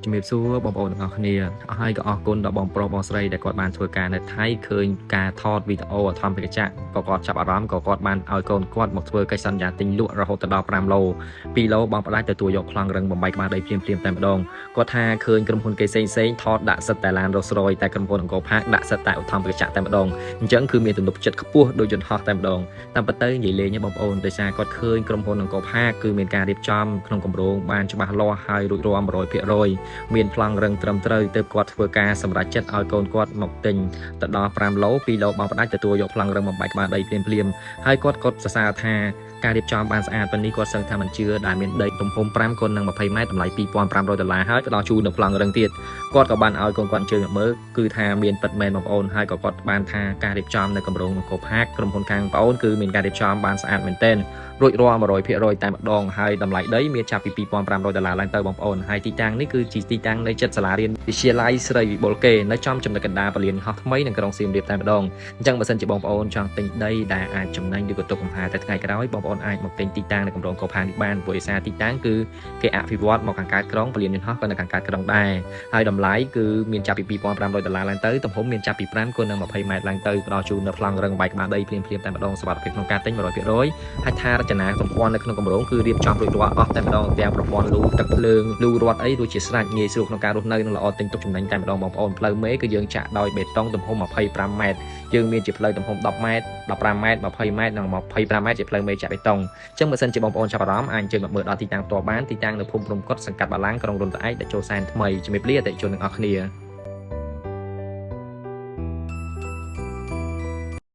ជំរាបសួរបងប្អូនទាំងអស់គ្នាហើយក៏អរគុណដល់បងប្រុសបងស្រីដែលគាត់បានធ្វើការនៅថៃឃើញការថតវីដេអូអធម្មបេក្ខចក្រក៏គាត់ចាប់អារម្មណ៍ក៏គាត់បានឲ្យកូនគាត់មកធ្វើកិច្ចសន្យាទិញលក់រហូតដល់5ឡូ2ឡូបងប្អូនទទួលយកប្លង់រឹងបំបីក្បាលដីភ្លាមតែម្ដងគាត់ថាឃើញក្រុមហ៊ុនគេផ្សេងថតដាក់សិតតែឡានរ៉ូសរ៉យតែក្រុមហ៊ុនអង្គរផាកដាក់សិតតែអធម្មបេក្ខចក្រតែម្ដងអញ្ចឹងគឺមានទំនុកចិត្តខ្ពស់ដូចយន្តហោះតែម្ដងតាមពិតទៅនិយាយលេងបងប្អូនដោយសារគាត់ឃើញក្រុមហ៊ុនអង្គរផាកគឺមានការរៀបចំក្នុងគម្រោងបានច្បាស់លាស់ហើយរួចរាល់ 100% មានប្លង់រឹងត្រឹមត្រូវទើបគាត់ធ្វើការសម្រេចចិត្តឲ្យកូនគាត់មកទិញទៅដល់5ឡូ2ឡូបងប្អូនអាចទទួលយកប្លង់រឹងបំបីក្បាលដីភ្លាមហើយគាត់សរសើរថាការរៀបចំបានស្អាតប៉ុណ្នេះគាត់សឹងថាមិនជឿដែលមានដីទំហំ5 x 20 ម៉ែត្រតម្លៃ$2,500ហើយផ្ដល់ជូននៅប្លង់រឹងទៀតគាត់ក៏បានឲ្យកូនគាត់អញ្ជើញមកមើលគឺថាមានពិតមែនបងប្អូនហើយក៏គាត់បានថាការរៀបចំនៅគម្រោងនគរផាកក្រុមហ៊ុនខាងបងប្អូនគឺមានការរៀបចំបានស្អាតមែនទែនរួចរាល់ 100% តែម្ដងហើយតម្លៃដីមានចាប់ពី$2,500ឡើងទៅបងប្អូនហើយទីតាំងនេះគឺជាទីតាំងនៅជិតសាលារៀនវិទ្យាល័យស្រីវិបុលគេនៅចំចំណុចកណ្ដាលពលានហោះថ្មីនៅក្រុងសៀមរាបតែម្ដងអញ្ចឹងបើសិនជាបងប្អូនចង់ទិញដីដែលអាចចំណេញឬក៏ទុកកំផាតែថ្ងៃក្រោយបងប្អូនអាចមកទិញទីតាំងនៅគម្រោងកោផានេះបានព្រោះដោយសារទីតាំងគឺគេអភិវឌ្ឍមកខាងកើតក្រុងពលានយន្តហោះក៏នៅខាងកើតក្រុងដែរហើយតម្លៃគឺមានចាប់ពី$2,500ឡើងទៅទំហំមានចាប់ពី5 x 20 ម៉ែត្រឡើងទៅផ្ដល់ជូននៅប្លង់រឹងបែកក្បាលដីភ្លាមតែម្ដងសុវត្ថិភាពក្នុងការទិញ 100% ហើយថារចនាសម្ព័ន្ធនៅក្នុងគម្រោងគឺរៀបចំរួចរាល់អស់តែម្ដងទាំងប្រព័ន្ធលូទឹកភ្លើងលូរត់អីរួចជាស្រេចងាយស្រួលក្នុងការរស់នៅនិងល្អទិញទុកចំណេញតែម្ដងបងប្អូនផ្លូវមេគឺយើងចាក់ដោយបេតុងទំហំ25 ម៉ែត្រយើងមានជាផ្លូវទំហំ10 ម៉ែត្រ15 ម៉ែត្រ20 ម៉ែត្រនិង25 ម៉ែត្រជាផ្លូវមេចាក់បេតុងអញ្ចឹងបើសិនជាបងប្អូនចាប់អារម្មណ៍អាចអញ្ជើញមកមើលដល់ទីតាំងផ្ទាល់បានទីតាំងនៅភូមិព្រំកុដសង្កាត់បាឡាំងក្រុងរុនត្អែកដែលចូលសែនថ្មីជំរាបលាអតិថិជនទាំងអស់គ្នា